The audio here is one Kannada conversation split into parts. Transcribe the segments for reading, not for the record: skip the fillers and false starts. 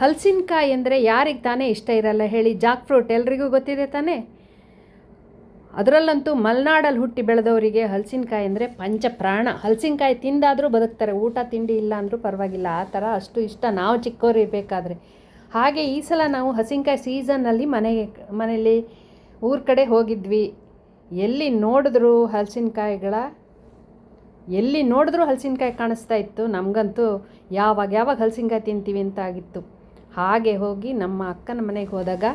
ಹಲಸಿನಕಾಯಿ ಅಂದರೆ ಯಾರಿಗೆ ತಾನೇ ಇಷ್ಟ ಇರಲ್ಲ ಹೇಳಿ. ಜಾಕ್ ಫ್ರೂಟ್ ಎಲ್ರಿಗೂ ಗೊತ್ತಿದೆ ತಾನೇ. ಅದರಲ್ಲಂತೂ ಮಲೆನಾಡಲ್ಲಿ ಹುಟ್ಟಿ ಬೆಳೆದವರಿಗೆ ಹಲಸಿನಕಾಯಿ ಅಂದರೆ ಪಂಚಪ್ರಾಣ. ಹಲಸಿನಕಾಯಿ ತಿಂದಾದರೂ ಬದುಕ್ತಾರೆ, ಊಟ ತಿಂಡಿ ಇಲ್ಲ ಅಂದರೂ ಪರವಾಗಿಲ್ಲ, ಆ ಥರ ಅಷ್ಟು ಇಷ್ಟ ನಾವು ಚಿಕ್ಕವರು ಇರಬೇಕಾದ್ರೆ. ಹಾಗೆ ಈ ಸಲ ನಾವು ಹಲಸಿನಕಾಯಿ ಸೀಸನ್ನಲ್ಲಿ ಮನೇಲಿ ಊರ ಕಡೆ ಹೋಗಿದ್ವಿ. ಎಲ್ಲಿ ನೋಡಿದ್ರೂ ಹಲಸಿನಕಾಯಿ ಕಾಣಿಸ್ತಾ ಇತ್ತು. ನಮಗಂತೂ ಯಾವಾಗ ಹಲಸಿನಕಾಯಿ ತಿಂತೀವಿ ಅಂತ ಆಗಿತ್ತು. ಹಾಗೆ ಹೋಗಿ ನಮ್ಮ ಅಕ್ಕನ ಮನೆಗೆ ಹೋದಾಗ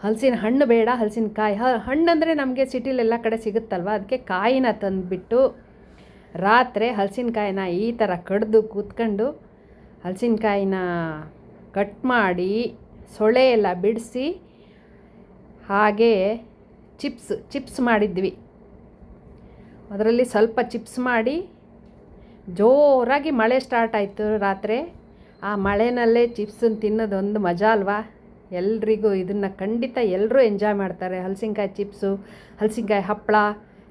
ಹಲಸಿನ ಹಣ್ಣು ಬೇಡ, ಹಲಸಿನಕಾಯಿ ಹಣ್ಣಂದರೆ ನಮಗೆ ಸಿಟಿಲೆಲ್ಲ ಕಡೆ ಸಿಗುತ್ತಲ್ವ, ಅದಕ್ಕೆ ಕಾಯಿನ ತಂದುಬಿಟ್ಟು ರಾತ್ರಿ ಹಲಸಿನಕಾಯಿನ ಈ ಥರ ಕಡ್ದು ಕೂತ್ಕೊಂಡು ಹಲಸಿನಕಾಯಿನ ಕಟ್ ಮಾಡಿ ಸೊಳೆ ಎಲ್ಲ ಬಿಡಿಸಿ ಹಾಗೆ ಚಿಪ್ಸ್ ಮಾಡಿದ್ವಿ. ಅದರಲ್ಲಿ ಸ್ವಲ್ಪ ಚಿಪ್ಸ್ ಮಾಡಿ ಜೋರಾಗಿ ಮಳೆ ಸ್ಟಾರ್ಟ್ ಆಯಿತು ರಾತ್ರಿ. ಆ ಮಳೆನಲ್ಲೇ ಚಿಪ್ಸನ್ನು ತಿನ್ನೋದೊಂದು ಮಜಾ ಅಲ್ವಾ. ಎಲ್ರಿಗೂ ಇದನ್ನು ಖಂಡಿತ ಎಲ್ಲರೂ ಎಂಜಾಯ್ ಮಾಡ್ತಾರೆ. ಹಲಸಿನಕಾಯಿ ಚಿಪ್ಸು, ಹಲಸಿನಕಾಯಿ ಹಪ್ಪಳ,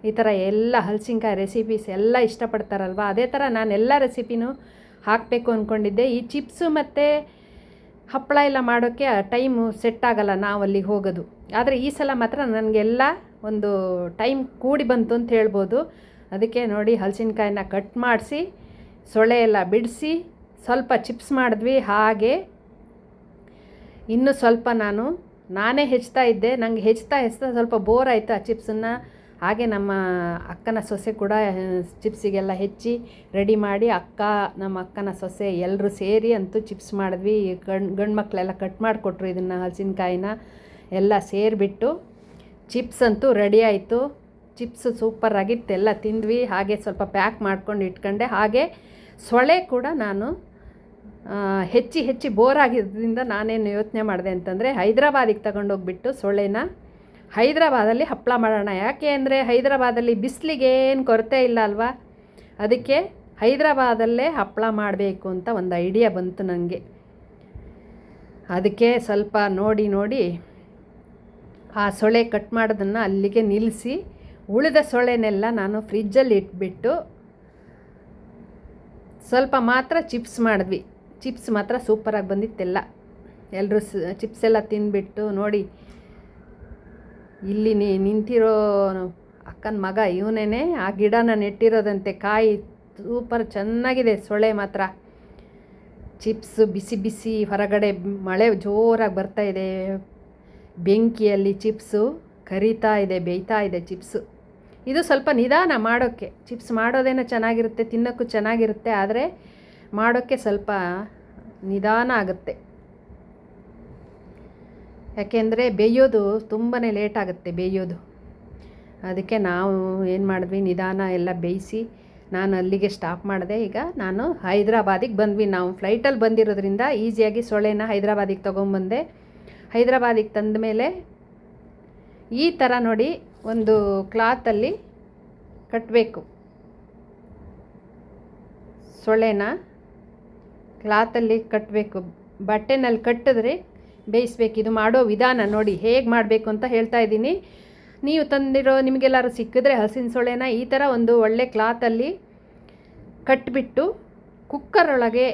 ಈ ಥರ ಎಲ್ಲ ಹಲಸಿನಕಾಯಿ ರೆಸಿಪೀಸ್ ಎಲ್ಲ ಇಷ್ಟಪಡ್ತಾರಲ್ವ. ಅದೇ ಥರ ನಾನು ಎಲ್ಲ ರೆಸಿಪಿನೂ ಹಾಕಬೇಕು ಅಂದ್ಕೊಂಡಿದ್ದೆ. ಈ ಚಿಪ್ಸು ಮತ್ತು ಹಪ್ಪಳ ಎಲ್ಲ ಮಾಡೋಕ್ಕೆ ಟೈಮು ಸೆಟ್ ಆಗಲ್ಲ ನಾವು ಅಲ್ಲಿಗೆ ಹೋಗೋದು. ಆದರೆ ಈ ಸಲ ಮಾತ್ರ ನನಗೆಲ್ಲ ಒಂದು ಟೈಮ್ ಕೂಡಿ ಬಂತು ಅಂತ ಹೇಳ್ಬೋದು. ಅದಕ್ಕೆ ನೋಡಿ ಹಲಸಿನಕಾಯಿನ ಕಟ್ ಮಾಡಿಸಿ ಸೊಳೆ ಎಲ್ಲ ಬಿಡಿಸಿ ಸ್ವಲ್ಪ ಚಿಪ್ಸ್ ಮಾಡಿದ್ವಿ. ಹಾಗೆ ಇನ್ನೂ ಸ್ವಲ್ಪ ನಾನೇ ಹೆಚ್ಚುತ್ತಾ ಇದ್ದೆ. ನನಗೆ ಹೆಚ್ಚುತ್ತಾ ಸ್ವಲ್ಪ ಬೋರ್ ಆಯಿತು ಆ ಚಿಪ್ಸನ್ನು. ಹಾಗೆ ನಮ್ಮ ಅಕ್ಕನ ಸೊಸೆ ಕೂಡ ಚಿಪ್ಸಿಗೆಲ್ಲ ಹೆಚ್ಚಿ ರೆಡಿ ಮಾಡಿ ನಮ್ಮ ಅಕ್ಕನ ಸೊಸೆ ಎಲ್ಲರೂ ಸೇರಿ ಅಂತೂ ಚಿಪ್ಸ್ ಮಾಡಿದ್ವಿ. ಗಂಡು ಮಕ್ಕಳೆಲ್ಲ ಕಟ್ ಮಾಡಿಕೊಟ್ರು ಇದನ್ನು ಹಲಸಿನಕಾಯಿನ ಎಲ್ಲ ಸೇರಿಬಿಟ್ಟು ಚಿಪ್ಸ್ ಅಂತೂ ರೆಡಿ ಆಯಿತು. ಚಿಪ್ಸು ಸೂಪರಾಗಿತ್ತು, ಎಲ್ಲ ತಿಂದ್ವಿ. ಹಾಗೆ ಸ್ವಲ್ಪ ಪ್ಯಾಕ್ ಮಾಡ್ಕೊಂಡು ಇಟ್ಕೊಂಡೆ. ಹಾಗೆ ಸೊಳೆ ಕೂಡ ನಾನು ಹೆಚ್ಚಿ ಬೋರ್ ಆಗಿದ್ದರಿಂದ ನಾನೇನು ಯೋಚನೆ ಮಾಡಿದೆ ಅಂತಂದರೆ ಹೈದ್ರಾಬಾದಿಗೆ ತಗೊಂಡೋಗ್ಬಿಟ್ಟು ಸೊಳ್ಳೆನ ಹೈದ್ರಾಬಾದಲ್ಲಿ ಹಪ್ಪಳ ಮಾಡೋಣ. ಯಾಕೆ ಅಂದರೆ ಹೈದ್ರಾಬಾದಲ್ಲಿ ಬಿಸಿಲಿಗೆ ಏನು ಕೊರತೆ ಇಲ್ಲ ಅಲ್ವಾ, ಅದಕ್ಕೆ ಹೈದ್ರಾಬಾದಲ್ಲೇ ಹಪ್ಪಳ ಮಾಡಬೇಕು ಅಂತ ಒಂದು ಐಡಿಯಾ ಬಂತು ನನಗೆ. ಅದಕ್ಕೆ ಸ್ವಲ್ಪ ನೋಡಿ ಆ ಸೊಳೆ ಕಟ್ ಮಾಡೋದನ್ನು ಅಲ್ಲಿಗೆ ನಿಲ್ಲಿಸಿ ಉಳಿದ ಸೊಳೆನೆಲ್ಲ ನಾನು ಫ್ರಿಜ್ಜಲ್ಲಿ ಇಟ್ಬಿಟ್ಟು ಸ್ವಲ್ಪ ಮಾತ್ರ ಚಿಪ್ಸ್ ಮಾಡಿದ್ವಿ. ಚಿಪ್ಸ್ ಮಾತ್ರ ಸೂಪರಾಗಿ ಬಂದಿತ್ತೆಲ್ಲ. ಎಲ್ಲರೂ ಚಿಪ್ಸ್ ಎಲ್ಲ ತಿಂದ್ಬಿಟ್ಟು ನೋಡಿ ಇಲ್ಲಿ ನಿಂತಿರೋ ಅಕ್ಕನ ಮಗ ಇವನೇನೆ ಆ ಗಿಡನ ನೆಟ್ಟಿರೋದಂತೆ. ಕಾಯಿ ಸೂಪರ್ ಚೆನ್ನಾಗಿದೆ. ಸೊಳೆ ಮಾತ್ರ ಚಿಪ್ಸ್ ಬಿಸಿ ಹೊರಗಡೆ ಮಳೆ ಜೋರಾಗಿ ಬರ್ತಾಯಿದೆ. ಬೆಂಕಿಯಲ್ಲಿ ಚಿಪ್ಸು ಕರಿತಾ ಇದೆ, ಬೇಯ್ತಾ ಇದೆ ಚಿಪ್ಸು. ಇದು ಸ್ವಲ್ಪ ನಿಧಾನ ಮಾಡೋಕ್ಕೆ. ಚಿಪ್ಸ್ ಮಾಡೋದೇನೋ ಚೆನ್ನಾಗಿರುತ್ತೆ, ತಿನ್ನೋಕ್ಕೂ ಚೆನ್ನಾಗಿರುತ್ತೆ, ಆದರೆ ಮಾಡೋಕ್ಕೆ ಸ್ವಲ್ಪ ನಿಧಾನ ಆಗುತ್ತೆ. ಯಾಕೆಂದರೆ ಬೇಯೋದು ತುಂಬಾ ಲೇಟ್ ಆಗುತ್ತೆ ಬೇಯೋದು. ಅದಕ್ಕೆ ನಾವು ಏನು ಮಾಡಿದ್ವಿ, ನಿಧಾನ ಎಲ್ಲ ಬೇಯಿಸಿ ನಾನು ಅಲ್ಲಿಗೆ ಸ್ಟಾಪ್ ಮಾಡಿದೆ. ಈಗ ನಾನು ಹೈದ್ರಾಬಾದಿಗೆ ಬಂದ್ವಿ. ನಾವು ಫ್ಲೈಟಲ್ಲಿ ಬಂದಿರೋದ್ರಿಂದ ಈಸಿಯಾಗಿ ಸೊಳೆನ ಹೈದ್ರಾಬಾದಿಗೆ ತೊಗೊಂಬಂದೆ. ಹೈದ್ರಾಬಾದಿಗೆ ತಂದ ಮೇಲೆ ಈ ಥರ ನೋಡಿ ಒಂದು ಕ್ಲಾತಲ್ಲಿ ಕಟ್ಟಬೇಕು. ಸೊಳೆನ ಕ್ಲಾತಲ್ಲಿ ಕಟ್ಟಬೇಕು, ಬಟ್ಟೆನಲ್ಲಿ ಕಟ್ಟಿದ್ರೆ ಬೇಯಿಸ್ಬೇಕು. ಇದು ಮಾಡೋ ವಿಧಾನ ನೋಡಿ ಹೇಗೆ ಮಾಡಬೇಕು ಅಂತ ಹೇಳ್ತಾ ಇದ್ದೀನಿ. ನೀವು ತಂದಿರೋ ನಿಮಗೆಲ್ಲರೂ ಸಿಕ್ಕಿದ್ರೆ ಹಲಸಿನ ಸೊಳೆನ ಈ ಥರ ಒಂದು ಒಳ್ಳೆ ಕ್ಲಾತಲ್ಲಿ ಕಟ್ಟಿಬಿಟ್ಟು ಕುಕ್ಕರ್ ಒಳಗೆ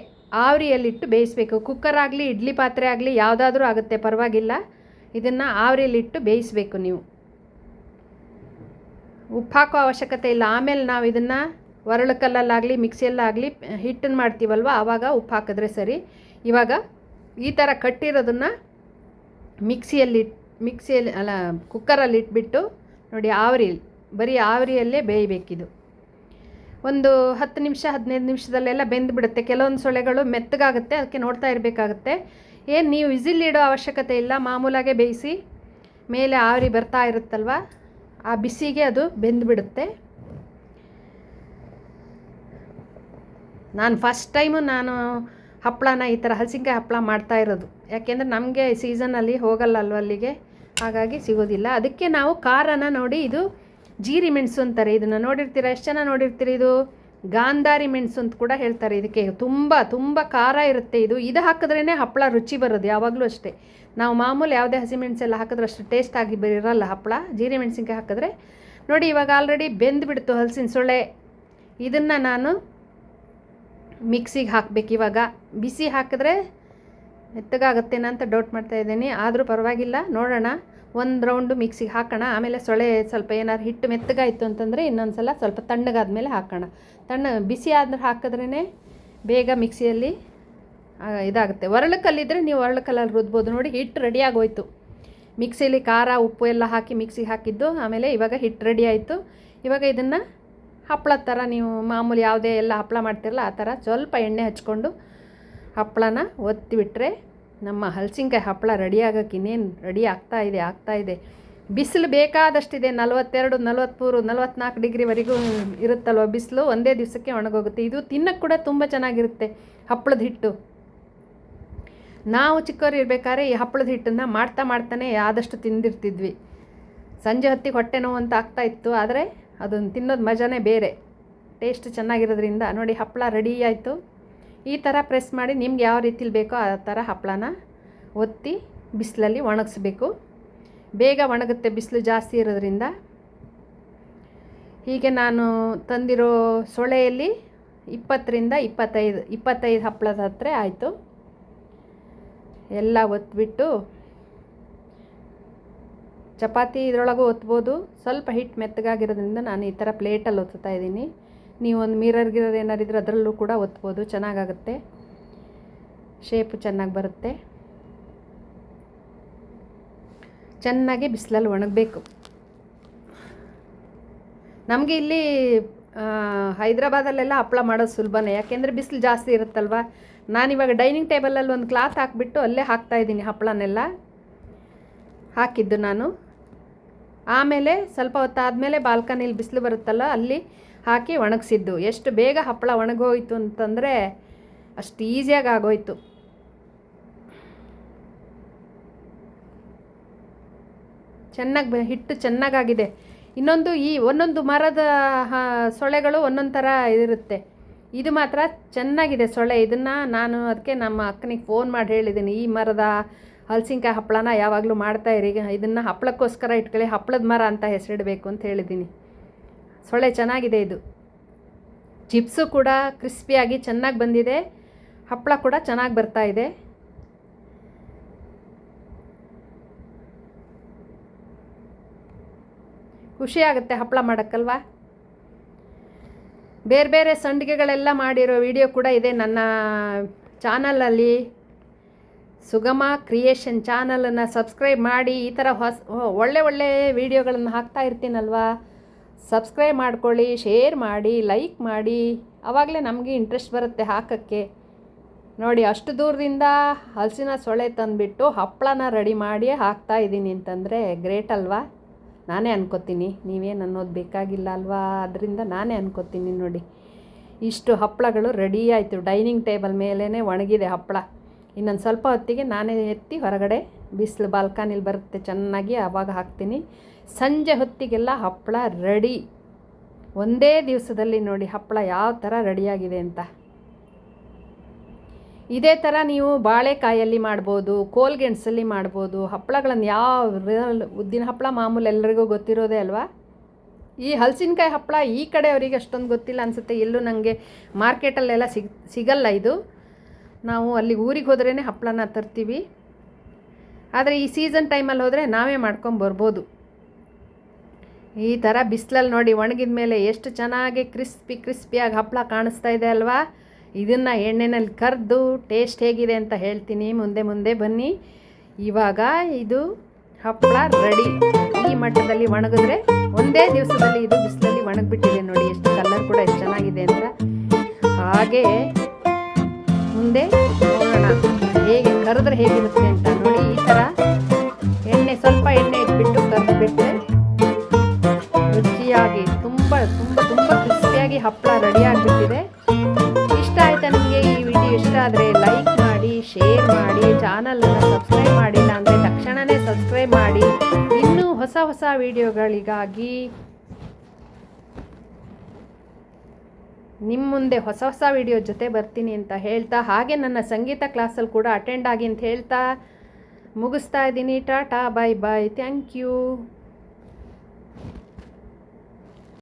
ಆವರಿಯಲ್ಲಿಟ್ಟು ಬೇಯಿಸಬೇಕು. ಕುಕ್ಕರ್ ಆಗಲಿ ಇಡ್ಲಿ ಪಾತ್ರೆ ಆಗಲಿ ಯಾವುದಾದ್ರೂ ಆಗುತ್ತೆ, ಪರವಾಗಿಲ್ಲ. ಇದನ್ನು ಆವರಿಯಲ್ಲಿಟ್ಟು ಬೇಯಿಸಬೇಕು ನೀವು. ಉಪ್ಪು ಹಾಕೋ ಅವಶ್ಯಕತೆ ಇಲ್ಲ. ಆಮೇಲೆ ನಾವು ಇದನ್ನು ಒರಳು ಕಲ್ಲಲ್ಲಾಗಲಿ ಮಿಕ್ಸಿಯಲ್ಲಾಗಲಿ ಹಿಟ್ಟನ್ನು ಮಾಡ್ತೀವಲ್ವ, ಆವಾಗ ಉಪ್ಪು ಹಾಕಿದ್ರೆ ಸರಿ. ಇವಾಗ ಈ ಥರ ಕಟ್ಟಿರೋದನ್ನು ಮಿಕ್ಸಿಯಲ್ಲಿ ಕುಕ್ಕರಲ್ಲಿ ಇಟ್ಬಿಟ್ಟು ನೋಡಿ ಬರೀ ಆವರಿಯಲ್ಲೇ ಬೇಯಬೇಕಿದು. ಒಂದು 10 ನಿಮಿಷ 15 ನಿಮಿಷದಲ್ಲೆಲ್ಲ ಬೆಂದುಬಿಡುತ್ತೆ. ಕೆಲವೊಂದು ಸೊಳೆಗಳು ಮೆತ್ತಗಾಗುತ್ತೆ, ಅದಕ್ಕೆ ನೋಡ್ತಾ ಇರಬೇಕಾಗುತ್ತೆ. ಏನು ನೀವು ವಿಸಿಲ್ ಇಡೋ ಅವಶ್ಯಕತೆ ಇಲ್ಲ, ಮಾಮೂಲಾಗೆ ಬೇಯಿಸಿ ಮೇಲೆ ಆವರಿ ಬರ್ತಾ ಇರುತ್ತಲ್ವ, ಆ ಬಿಸಿಗೆ ಅದು ಬೆಂದುಬಿಡುತ್ತೆ. ನಾನು ಫಸ್ಟ್ ಟೈಮು ಹಪ್ಪಳನ ಈ ಥರ ಹಲಸಿನಕಾಯಿ ಹಪ್ಪಳ ಮಾಡ್ತಾ ಇರೋದು. ಯಾಕೆಂದರೆ ನಮಗೆ ಸೀಸನಲ್ಲಿ ಹೋಗಲ್ಲ ಅಲ್ವ ಅಲ್ಲಿಗೆ, ಹಾಗಾಗಿ ಸಿಗೋದಿಲ್ಲ. ಅದಕ್ಕೆ ನಾವು ಖಾರನ ನೋಡಿ, ಇದು ಜೀರಿ ಮೆಣಸು ಅಂತಾರೆ ಇದನ್ನು, ನೋಡಿರ್ತೀರ, ಎಷ್ಟು ಜನ ನೋಡಿರ್ತೀರಿ. ಇದು ಗಾಂಧಾರಿ ಮೆಣಸು ಅಂತ ಕೂಡ ಹೇಳ್ತಾರೆ ಇದಕ್ಕೆ. ತುಂಬ ಖಾರ ಇರುತ್ತೆ ಇದು ಹಾಕಿದ್ರೇ ಹಪ್ಪಳ ರುಚಿ ಬರೋದು ಯಾವಾಗಲೂ ಅಷ್ಟೇ. ನಾವು ಮಾಮೂಲು ಯಾವುದೇ ಹಸಿಮೆಣಸೆಲ್ಲ ಹಾಕಿದ್ರೆ ಅಷ್ಟು ಟೇಸ್ಟಾಗಿ ಇರಲ್ಲ ಹಪ್ಪಳ. ಜೀರಿ ಮೆಣಸಿನ್ಕಾಯಿ ಹಾಕಿದ್ರೆ ನೋಡಿ ಇವಾಗ ಆಲ್ರೆಡಿ ಬೆಂದುಬಿಡ್ತು ಹಲಸಿನ ಸೊಳೆ. ಇದನ್ನು ನಾನು ಮಿಕ್ಸಿಗೆ ಹಾಕಬೇಕು. ಇವಾಗ ಬಿಸಿ ಹಾಕಿದ್ರೆ ಮೆತ್ತಗಾಗುತ್ತೇನೋ ಅಂತ ಡೌಟ್ ಮಾಡ್ತಾಯಿದ್ದೀನಿ, ಆದರೂ ಪರವಾಗಿಲ್ಲ, ನೋಡೋಣ. ಒಂದು ರೌಂಡು ಮಿಕ್ಸಿಗೆ ಹಾಕೋಣ. ಆಮೇಲೆ ಸೊಳ್ಳೆ ಸ್ವಲ್ಪ ಏನಾದ್ರು ಹಿಟ್ಟು ಮೆತ್ತಗಾಯಿತು ಅಂತಂದರೆ ಇನ್ನೊಂದು ಸಲ ಸ್ವಲ್ಪ ತಣ್ಣಗಾದ್ಮೇಲೆ ಹಾಕೋಣ. ಬಿಸಿ ಆದ್ರೆ ಹಾಕಿದ್ರೇ ಬೇಗ ಮಿಕ್ಸಿಯಲ್ಲಿ ಇದಾಗುತ್ತೆ. ಒರಳಕಲ್ಲಿದ್ದರೆ ನೀವು ಒರಳಕಲ್ಲಲ್ಲಿ ರುದ್ಬೋದು. ನೋಡಿ ಹಿಟ್ಟು ರೆಡಿಯಾಗೋಯ್ತು. ಮಿಕ್ಸಿಲಿ ಖಾರ ಉಪ್ಪು ಎಲ್ಲ ಹಾಕಿ ಮಿಕ್ಸಿಗೆ ಹಾಕಿದ್ದು. ಆಮೇಲೆ ಇವಾಗ ಹಿಟ್ಟು ರೆಡಿ ಆಯಿತು. ಇವಾಗ ಇದನ್ನು ಹಪ್ಪಳದ ಥರ ನೀವು ಮಾಮೂಲಿ ಯಾವುದೇ ಎಲ್ಲ ಹಪ್ಪಳ ಮಾಡ್ತಿರಲ್ಲ ಆ ಥರ ಸ್ವಲ್ಪ ಎಣ್ಣೆ ಹಚ್ಕೊಂಡು ಹಪ್ಪಳನ ಒತ್ತಿಬಿಟ್ರೆ ನಮ್ಮ ಹಲಸಿನ್ಕಾಯಿ ಹಪ್ಪಳ ರೆಡಿ ಆಗೋಕ್ಕೆ ಇನ್ನೇನು ರೆಡಿ ಆಗ್ತಾಯಿದೆ. ಬಿಸಿಲು ಬೇಕಾದಷ್ಟಿದೆ. 42, 43, 44 ಡಿಗ್ರಿವರೆಗೂ ಇರುತ್ತಲ್ವ ಬಿಸಿಲು. ಒಂದೇ ದಿವಸಕ್ಕೆ ಒಣಗೋಗುತ್ತೆ. ಇದು ತಿನ್ನೋಕ್ಕೆ ಕೂಡ ತುಂಬ ಚೆನ್ನಾಗಿರುತ್ತೆ ಹಪ್ಪಳದ ಹಿಟ್ಟು. ನಾವು ಚಿಕ್ಕವರು ಇರಬೇಕಾದ್ರೆ ಈ ಹಪ್ಪಳದ ಹಿಟ್ಟನ್ನು ಮಾಡ್ತಾನೆ ಆದಷ್ಟು ತಿಂದಿರ್ತಿದ್ವಿ. ಸಂಜೆ ಹೊತ್ತಿಗೆ ಹೊಟ್ಟೆ ನೋವು ಅಂತ ಆಗ್ತಾಯಿತ್ತು, ಆದರೆ ಅದನ್ನು ತಿನ್ನೋದು ಮಜಾನೇ ಬೇರೆ. ಟೇಸ್ಟ್ ಚೆನ್ನಾಗಿರೋದ್ರಿಂದ. ನೋಡಿ ಹಪ್ಪಳ ರೆಡಿ ಆಯಿತು. ಈ ಥರ ಪ್ರೆಸ್ ಮಾಡಿ ನಿಮ್ಗೆ ಯಾವ ರೀತಿಲಿ ಬೇಕೋ ಆ ಥರ ಹಪ್ಪಳನ ಒತ್ತಿ ಬಿಸಿಲಲ್ಲಿ ಒಣಗಿಸ್ಬೇಕು. ಬೇಗ ಒಣಗುತ್ತೆ ಬಿಸಿಲು ಜಾಸ್ತಿ ಇರೋದ್ರಿಂದ. ಹೀಗೆ ನಾನು ತಂದಿರೋ ಸೊಳೆಯಲ್ಲಿ 20ರಿಂದ 25 ಹಪ್ಪಳದ ಹತ್ರ ಆಯಿತು. ಎಲ್ಲ ಒತ್ಬಿಟ್ಟು ಚಪಾತಿ ಇದರೊಳಗೂ ಒತ್ಬೋದು. ಸ್ವಲ್ಪ ಹಿಟ್ಟು ಮೆತ್ತಗಾಗಿರೋದ್ರಿಂದ ನಾನು ಈ ಥರ ಪ್ಲೇಟಲ್ಲಿ ಒತ್ತಾ ಇದ್ದೀನಿ. ನೀವು ಒಂದು ಮಿರರ್ ಏನಾರಿದ್ರೆ ಅದರಲ್ಲೂ ಕೂಡ ಒತ್ಬೋದು, ಚೆನ್ನಾಗಾಗುತ್ತೆ. ಶೇಪು ಚೆನ್ನಾಗಿ ಬರುತ್ತೆ. ಚೆನ್ನಾಗಿ ಬಿಸಿಲಲ್ಲಿ ಒಣಗಬೇಕು. ನಮಗೆ ಇಲ್ಲಿ ಹೈದ್ರಾಬಾದಲ್ಲೆಲ್ಲ ಹಪ್ಪಳ ಮಾಡೋದು ಸುಲಭನೇ, ಯಾಕೆಂದರೆ ಬಿಸಿಲು ಜಾಸ್ತಿ ಇರುತ್ತಲ್ವ. ನಾನಿವಾಗ ಡೈನಿಂಗ್ ಟೇಬಲಲ್ಲಿ ಒಂದು ಕ್ಲಾತ್ ಹಾಕಿಬಿಟ್ಟು ಅಲ್ಲೇ ಹಾಕ್ತಾಯಿದ್ದೀನಿ ಹಪ್ಪಳನೆಲ್ಲ ಹಾಕಿದ್ದು ನಾನು. ಆಮೇಲೆ ಸ್ವಲ್ಪ ಹೊತ್ತಾದಮೇಲೆ ಬಾಲ್ಕನಿಲಿ ಬಿಸಿಲು ಬರುತ್ತಲ್ಲ ಅಲ್ಲಿ ಹಾಕಿ ಒಣಗಿಸಿದ್ದು. ಎಷ್ಟು ಬೇಗ ಹಪ್ಪಳ ಒಣಗೋಯ್ತು ಅಂತಂದರೆ ಅಷ್ಟು ಈಸಿಯಾಗಿ ಆಗೋಯ್ತು. ಚೆನ್ನಾಗಿ ಹಿಟ್ಟು ಚೆನ್ನಾಗಾಗಿದೆ. ಇನ್ನೊಂದು ಈ ಒಂದೊಂದು ಮರದ ಸೊಳೆಗಳು ಒಂದೊಂದು ಥರ ಇರುತ್ತೆ. ಇದು ಮಾತ್ರ ಚೆನ್ನಾಗಿದೆ ಸೊಳ್ಳೆ. ಇದನ್ನು ನಾನು ಅದಕ್ಕೆ ನಮ್ಮ ಅಕ್ಕನಿಗೆ ಫೋನ್ ಮಾಡಿ ಹೇಳಿದ್ದೀನಿ, ಈ ಮರದ ಹಲಸಿನ್ಕಾಯಿ ಹಪ್ಪಳನ ಯಾವಾಗಲೂ ಮಾಡ್ತಾಯಿರಿ, ಇದನ್ನು ಹಪ್ಪಳಕ್ಕೋಸ್ಕರ ಇಟ್ಕೊಳ್ಳಿ, ಹಪ್ಪಳದ ಮರ ಅಂತ ಹೆಸರಿಡಬೇಕು ಅಂತ ಹೇಳಿದ್ದೀನಿ. ಸೊಳ್ಳೆ ಚೆನ್ನಾಗಿದೆ. ಇದು ಚಿಪ್ಸು ಕೂಡ ಕ್ರಿಸ್ಪಿಯಾಗಿ ಚೆನ್ನಾಗಿ ಬಂದಿದೆ. ಹಪ್ಪಳ ಕೂಡ ಚೆನ್ನಾಗಿ ಬರ್ತಾಯಿದೆ. ಖುಷಿಯಾಗುತ್ತೆ ಹಪ್ಪಳ ಮಾಡೋಕ್ಕಲ್ವಾ. ಬೇರೆ ಬೇರೆ ಸಂಡಿಗೆಗಳೆಲ್ಲ ಮಾಡಿರೋ ವಿಡಿಯೋ ಕೂಡ ಇದೆ ನನ್ನ ಚಾನಲಲ್ಲಿ. ಸುಗಮ ಕ್ರಿಯೇಷನ್ ಚಾನಲನ್ನು ಸಬ್ಸ್ಕ್ರೈಬ್ ಮಾಡಿ. ಈ ಥರ ಒಳ್ಳೆ ವಿಡಿಯೋಗಳನ್ನು ಹಾಕ್ತಾ ಇರ್ತೀನಲ್ವಾ, ಸಬ್ಸ್ಕ್ರೈಬ್ ಮಾಡ್ಕೊಳ್ಳಿ, ಶೇರ್ ಮಾಡಿ, ಲೈಕ್ ಮಾಡಿ. ಆವಾಗಲೇ ನಮಗೆ ಇಂಟ್ರೆಸ್ಟ್ ಬರುತ್ತೆ ಹಾಕೋಕ್ಕೆ. ನೋಡಿ ಅಷ್ಟು ದೂರದಿಂದ ಹಲಸಿನ ಸೊಳೆ ತಂದುಬಿಟ್ಟು ಹಪ್ಪಳನ ರೆಡಿ ಮಾಡಿ ಹಾಕ್ತಾಯಿದ್ದೀನಿ ಅಂತಂದರೆ ಗ್ರೇಟ್ ಅಲ್ವಾ. ನಾನೇ ಅನ್ಕೋತೀನಿ, ನೀವೇನು ಅನ್ನೋದು ಬೇಕಾಗಿಲ್ಲ ಅಲ್ವಾ. ಅದರಿಂದ ನಾನೇ ಅನ್ಕೋತೀನಿ. ನೋಡಿ ಇಷ್ಟು ಹಪ್ಪಳಗಳು ರೆಡಿ ಆಯಿತು. ಡೈನಿಂಗ್ ಟೇಬಲ್ ಮೇಲೇ ಒಣಗಿದೆ ಹಪ್ಪಳ. ಇನ್ನೊಂದು ಸ್ವಲ್ಪ ಹೊತ್ತಿಗೆ ನಾನೇ ಎತ್ತಿ ಹೊರಗಡೆ ಬಿಸಿಲು ಬಾಲ್ಕನಿಲಿ ಬರುತ್ತೆ ಚೆನ್ನಾಗಿ, ಆವಾಗ ಹಾಕ್ತೀನಿ. ಸಂಜೆ ಹೊತ್ತಿಗೆಲ್ಲ ಹಪ್ಪಳ ರೆಡಿ. ಒಂದೇ ದಿವಸದಲ್ಲಿ ನೋಡಿ ಹಪ್ಪಳ ಯಾವ ಥರ ರೆಡಿಯಾಗಿದೆ ಅಂತ. ಇದೇ ಥರ ನೀವು ಬಾಳೆಕಾಯಲ್ಲಿ ಮಾಡ್ಬೋದು, ಕೋಲ್ಗೆಣ್ಸಲ್ಲಿ ಮಾಡ್ಬೋದು ಹಪ್ಪಳಗಳನ್ನು. ಉದ್ದಿನ ಹಪ್ಪಳ ಮಾಮೂಲು ಎಲ್ಲರಿಗೂ ಗೊತ್ತಿರೋದೇ ಅಲ್ವಾ. ಈ ಹಲಸಿನ್ಕಾಯಿ ಹಪ್ಪಳ ಈ ಕಡೆಯವರಿಗೆ ಅಷ್ಟೊಂದು ಗೊತ್ತಿಲ್ಲ ಅನಿಸುತ್ತೆ. ಎಲ್ಲೂ ನನಗೆ ಮಾರ್ಕೆಟಲ್ಲೆಲ್ಲ ಸಿಗಲ್ಲ ಇದು. ನಾವು ಅಲ್ಲಿ ಊರಿಗೆ ಹೋದ್ರೇ ಹಪ್ಪಳನ ತರ್ತೀವಿ. ಆದರೆ ಈ ಸೀಸನ್ ಟೈಮಲ್ಲಿ ಹೋದರೆ ನಾವೇ ಮಾಡ್ಕೊಂಬರ್ಬೋದು. ಈ ಥರ ಬಿಸಿಲಲ್ಲಿ ನೋಡಿ ಒಣಗಿದ ಮೇಲೆ ಎಷ್ಟು ಚೆನ್ನಾಗಿ ಕ್ರಿಸ್ಪಿಯಾಗಿ ಹಪ್ಪಳ ಕಾಣಿಸ್ತಾ ಇದೆ ಅಲ್ವಾ. ಇದನ್ನು ಎಣ್ಣೆನಲ್ಲಿ ಕರೆದು ಟೇಸ್ಟ್ ಹೇಗಿದೆ ಅಂತ ಹೇಳ್ತೀನಿ ಮುಂದೆ ಬನ್ನಿ. ಇವಾಗ ಇದು ಹಪ್ಪಳ ರೆಡಿ. ಈ ಮಟ್ಟದಲ್ಲಿ ಒಣಗಿದ್ರೆ ಒಂದೇ ದಿವಸದಲ್ಲಿ ಇದು ಬಿಸಿಲಲ್ಲಿ ಒಣಗಿಬಿಟ್ಟಿದೆ. ನೋಡಿ ಎಷ್ಟು ಕಲರ್ ಕೂಡ ಎಷ್ಟು ಚೆನ್ನಾಗಿದೆ ಅಂತ. ಹಾಗೆ ಮುಂದೆ ನೋಡೋಣ ಹೇಗೆ ಕರೆದ್ರೆ ಹೇಗಿರುತ್ತೆ ಅಂತ. ನೋಡಿ ಈ ಥರ ಸ್ವಲ್ಪ ಎಣ್ಣೆ ಇಟ್ಬಿಟ್ಟು ಕರೆದ್ಬಿಟ್ರೆ ರುಚಿಯಾಗಿ ತುಂಬ ಕ್ರಿಸ್ಪಿಯಾಗಿ ಹಪ್ಪಳ ರೆಡಿ ಆಗಿಬಿಟ್ಟಿದೆ. ಇಷ್ಟ ಆಯ್ತಾ ನಿಮಗೆ ಈ ವಿಡಿಯೋ? ಇಷ್ಟ ಆದರೆ ಲೈಕ್ ಮಾಡಿ, ಶೇರ್ ಮಾಡಿ, ಚಾನಲನ್ನು ಸಬ್ಸ್ಕ್ರೈಬ್ ಮಾಡಿಲ್ಲ ಅಂದರೆ ತಕ್ಷಣವೇ ಸಬ್ಸ್ಕ್ರೈಬ್ ಮಾಡಿ. ಇನ್ನೂ ಹೊಸ ವಿಡಿಯೋಗಳಿಗಾಗಿ ನಿಮ್ಮ ಮುಂದೆ ಹೊಸ ವಿಡಿಯೋ ಜೊತೆ ಬರ್ತೀನಿ ಅಂತ ಹೇಳ್ತಾ, ಹಾಗೆ ನನ್ನ ಸಂಗೀತ ಕ್ಲಾಸಲ್ಲಿ ಕೂಡ ಅಟೆಂಡ್ ಆಗಿ ಅಂತ ಹೇಳ್ತಾ ಮುಗಿಸ್ತಾ ಇದ್ದೀನಿ. ಟಾಟಾ, ಬಾಯ್ ಬಾಯ್, ಥ್ಯಾಂಕ್ ಯು.